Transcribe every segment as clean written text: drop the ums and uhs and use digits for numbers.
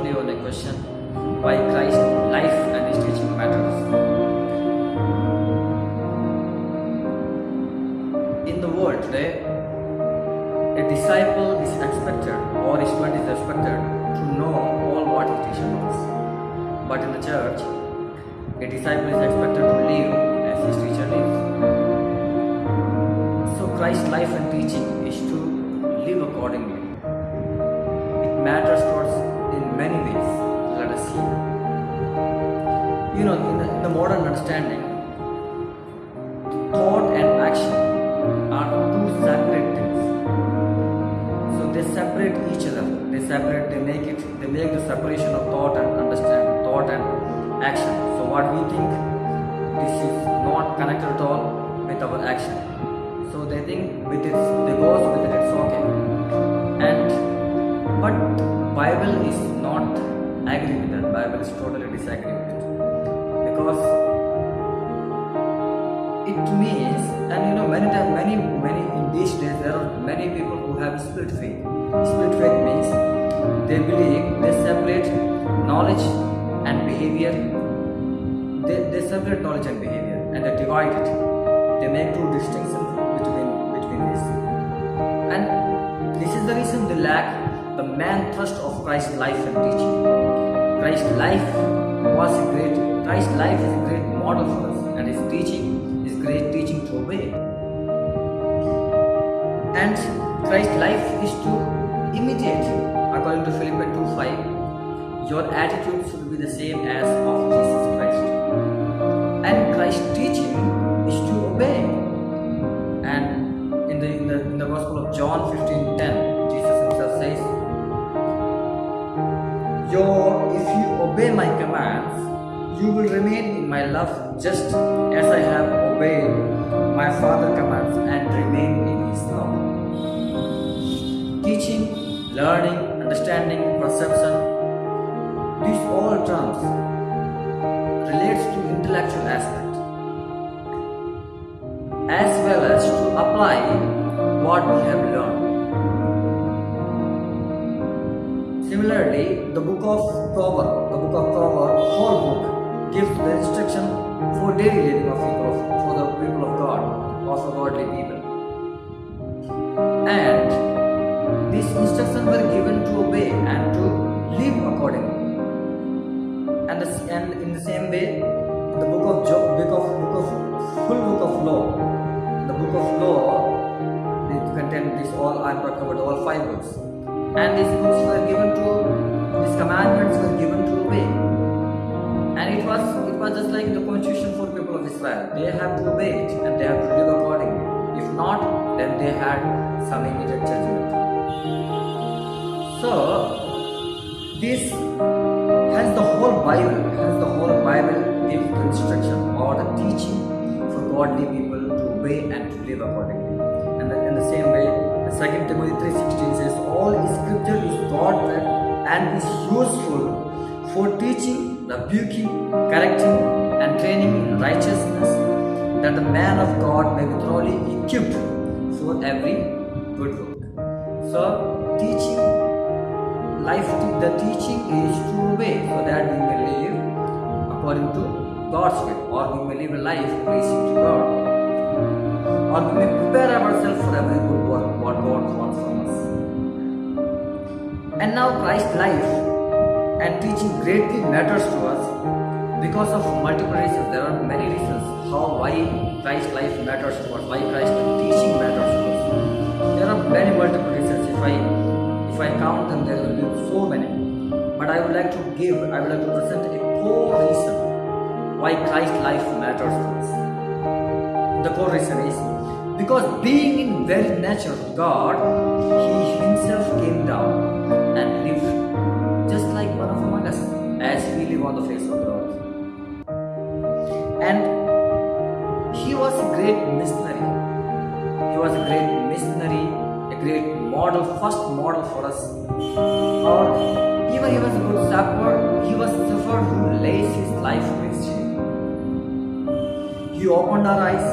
shortly on a question why Christ's life and his teaching matters. In the world today, a disciple is expected or a student is expected to know all what his teacher knows. But in the church, a disciple is expected to live as his teacher lives. So Christ's life and teaching is to live accordingly. It matters to us in many ways. Let us see. In the modern understanding, thought and action are two separate things. So they separate each other. They make the separation of thought and action. So what we think, this is not connected at all with our action. So they think they goes with it, it's okay. But Bible is not agree with that. Bible is totally disagree with it. Because it means, and many in these days there are many people who have split faith. Split faith means they believe they separate knowledge and behavior. They separate knowledge and behavior and they divide it. They make two distinctions between these. And this is the reason they lack the main thrust of Christ's life and teaching. Christ's life is a great model for us, and his teaching is great teaching to obey. And Christ's life is to imitate. According to Philippians 2:5, your attitude should be the same as of Jesus Christ. And Christ's teaching is to obey. And in the Gospel of John 15:10, Jesus himself says, if you obey my commands, you will remain in my love just as I have obeyed my Father's commands and remain in his love. Teaching, learning, understanding, perception, these all terms relates to intellectual aspect as well as to apply what we have learned. Similarly, the book of Proverbs, whole book gives the instruction for daily living for the people of God, or for godly people. And these instructions were given to obey and to live accordingly. And in the same way, the full book of law, the book of law, it contains this all. I'm talking about all 5 books. And these commandments were given to obey. And it was just like the constitution for people of Israel. They have to obey it and they have to live accordingly. If not, then they had some immediate judgment. So this hence the whole Bible gives the instruction or the teaching for godly people to obey and to live accordingly. And in the same way, 2 Timothy 3:16 says, all scripture is God-breathed and is useful for teaching, rebuking, correcting, and training in righteousness, that the man of God may be thoroughly equipped for every good work. So, the teaching is to obey, so that we may live according to God's will, or we may live a life pleasing to God, or we may prepare ourselves for every good work what God wants from us. And now Christ's life and teaching greatly matters to us because of multiple reasons. There are many reasons why Christ's life matters to us, why Christ's teaching matters to us. There are many multiple reasons. If I count them, there will be so many. But I would like to present a core reason why Christ's life matters to us. The core reason is because being in very nature of God, he himself came down and lived just like one of among us, as we live on the face of the earth. And he was a great missionary. A great model, first model for us. Or even he was a good shepherd. He was a shepherd who lays his life for his sheep. He opened our eyes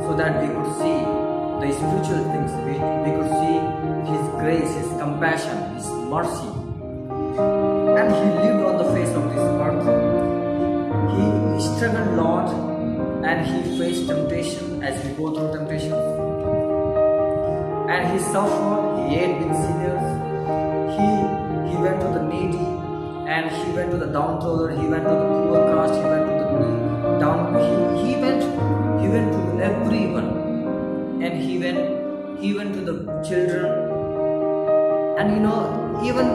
so that we could see the spiritual things. We could see His grace, His compassion, His mercy. and he lived on the face of this earth. He struggled a lot and he faced temptation as we go through temptations. And he suffered, he ate with sinners, he went to the needy, and he went to the downtrodden, he went to the poor caste, he went to the down, he went to everyone, and he went to the children. And even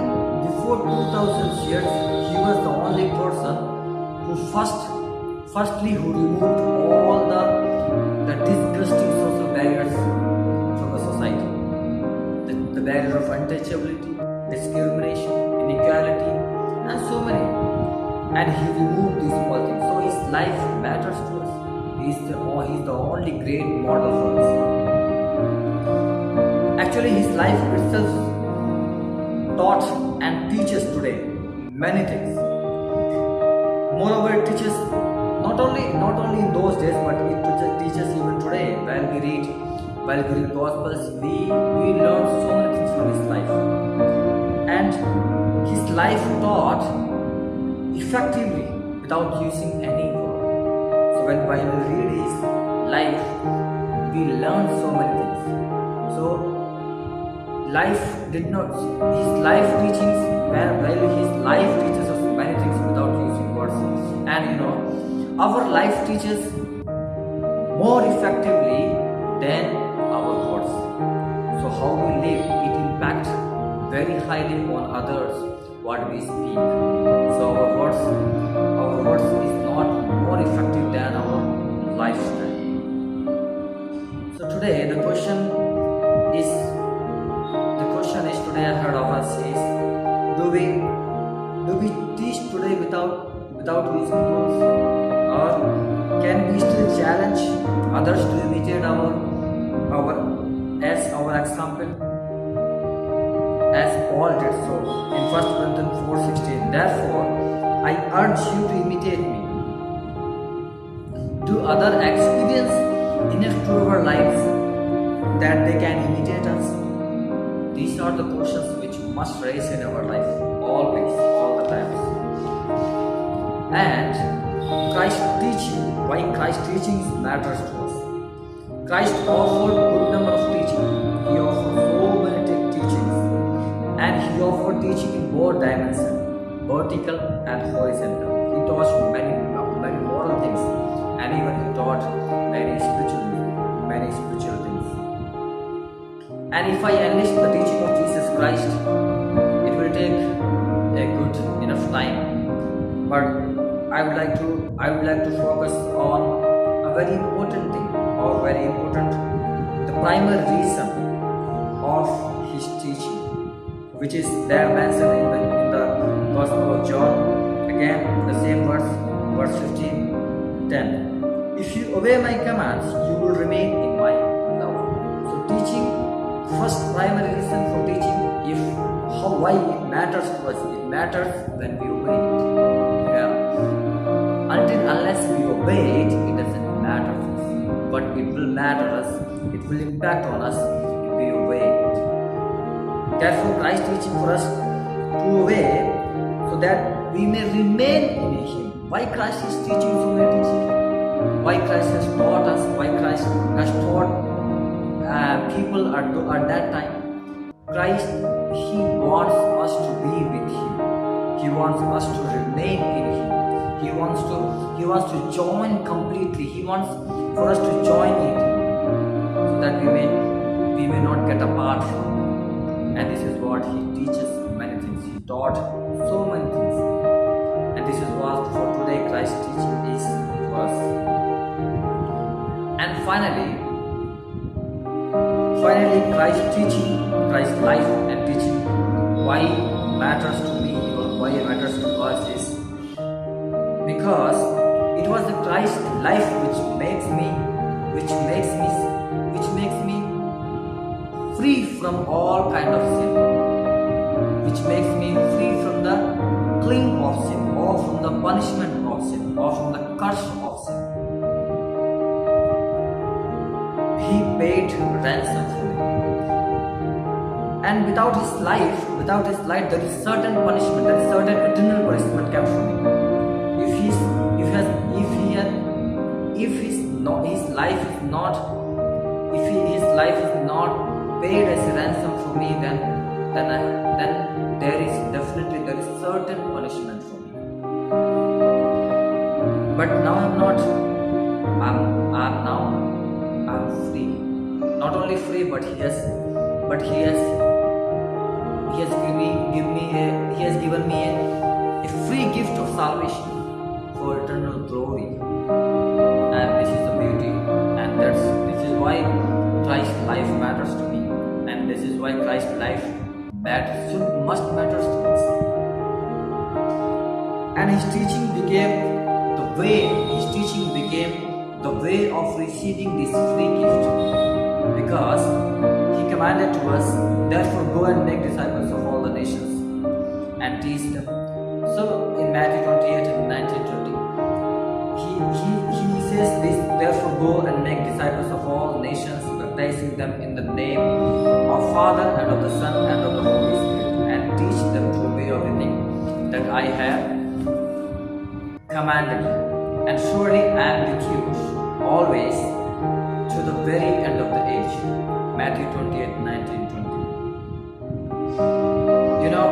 before 2000 years, he was the only person who firstly who removed all the disgusting social barriers from the society. The barrier of untouchability, discrimination, inequality, and so many. And he removed these all things. So his life matters to us. He's the only great model for us. Actually, his life itself taught and teaches today many things. Moreover, it teaches not only in those days, but it teaches even today. While we read Gospels, we learn so many things from his life. And his life taught effectively without using any word. So while we read his life, we learn so many things. So his life teaches us many things without using words. And our life teaches more effectively than our words. So how we live, it impacts very highly on others what we speak. So our words is not more effective than our lifestyle. So today the question is today ahead of us is, do we teach today without using words, or can we still challenge others to imitate our example, as Paul did so in 1 Corinthians 4:16. Therefore, I urge you to imitate me. Do others experience enough to our lives that they can imitate us? These are the questions which we must raise in our life, always, all the times. And why Christ teaching matters to us. Christ offered a good number of teaching. He offered so many teachings, and he offered teaching in both dimensions, vertical and horizontal. He taught many moral things, and even he taught many spiritual things. And if I enlist the teaching of Jesus Christ, it will take a good enough time. But I would like to focus on a very important thing, the primary reason of his teaching, which is there mentioned in the Gospel of John. Again, the same verse 15:10. If you obey my commands, you will remain in my love. So teaching, first primary reason for teaching, why it matters to us. It matters when we obey it. Unless we obey it, it doesn't matter to us. But it will matter us. It will impact on us if we obey it. Therefore, Christ teaching for us to obey, so that we may remain in Him. Why Christ is teaching so many teachings? Why Christ has taught us? Why Christ has taught people at that time? Christ, He wants us to be with Him. He wants us to remain in Him. He wants to join completely. He wants for us to join it, so that we may not get apart from Him. And this is what He teaches many things. He taught so many things. And this is what for today Christ's teaching is for us. And finally Christ's teaching, Christ's life and teaching, why matters to me or why it matters to us is because it was the Christ life which makes me free from all kind of sin, which makes me free from the cling of sin, or from the punishment of sin, or from the curse of sin. He paid ransom for me. And without his life, there is certain punishment, there is certain eternal punishment kept for me. If his life is not, his life is not paid as a ransom for me, then there is certain punishment for me. But now I'm not. I'm free. Not only free, but he has given me a free gift of salvation for eternal glory. And this is the beauty, and this is why Christ's life matters to me, and this is why Christ's life must matters to us. And his teaching became the way of receiving this free gift, because he commanded to us, therefore go and make disciples of all the nations and teach them. So in Matthew 28 and 19-20, he says this, therefore go and make disciples of all nations, baptizing them in the name of Father and of the Son and of the Holy Spirit, and teach them to obey everything that I have commanded you. And surely I am with you always to the very end of the age. Matthew 28, 19-20. You know,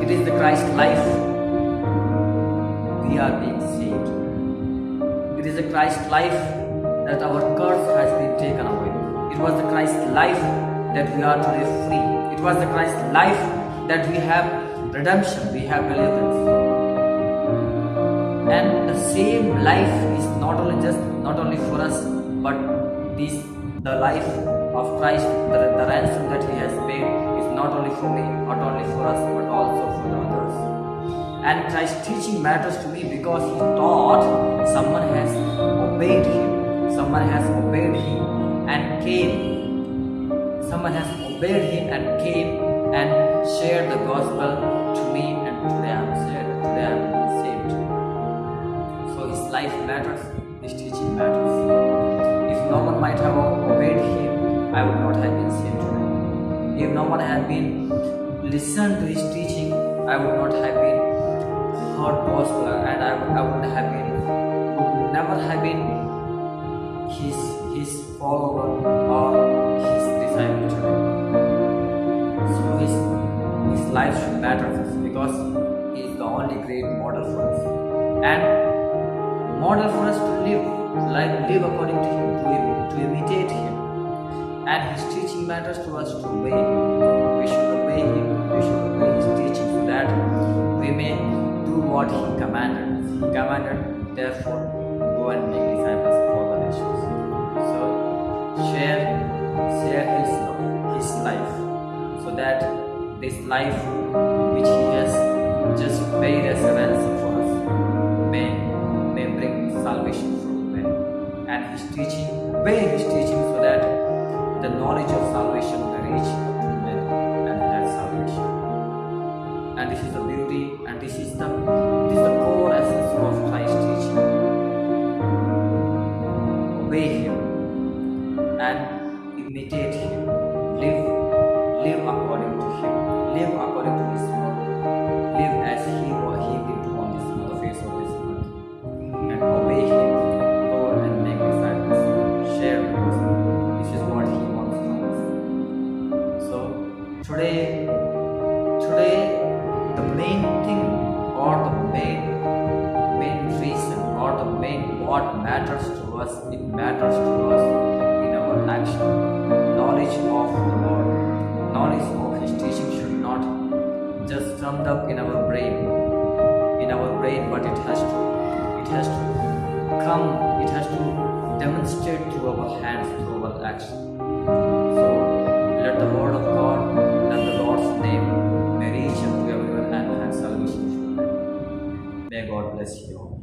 it is the Christ life we are being saved. It is the Christ life that our curse has been taken away. It was the Christ life that we are today free. It was the Christ life that we have redemption, we have deliverance. And the same life is not only for us, but the life of Christ, the ransom that he has paid is not only for me, not only for us, but also for the others. And Christ's teaching matters to me because he taught someone has obeyed him and came. Someone has obeyed him and came and shared the gospel to me, and today I am saved. So his life matters, his teaching matters. If no one might have obeyed him, I would not have been saved today. If no one had been listened to his teaching, I would not have been heard gospel, and I would never have been his follower or his disciple today. So his life should matter to us, because he is the only great model for us, and model for us to live according to him, to imitate him. And his teaching matters to us to obey him. We should obey him, we should obey his teaching, so that we may do what he commanded. He commanded, therefore, go and make disciples of all the nations. So share his life, so that this life which he has just paid as a ransom for us may bring salvation for men. And his teaching, obey his teaching, so that the knowledge of salvation may reach to men and have salvation. And this is the beauty, and this is the core essence of Christ's teaching. Obey him and imitate him. Live according to him. Live according to his word. Live as he lived on the face of this earth. And obey him. Go and make disciples. Share the gospel. This is what he wants from us. So today the main thing, or the main reason, or the main what matters to us, it matters to us in our action. Knowledge of the Lord, knowledge of his teaching should not just summed up in our brain, but it has to come, it has to demonstrate through our hands, through our action. So let the word of God, let the Lord's name may reach unto everyone and have salvation. May God bless you all.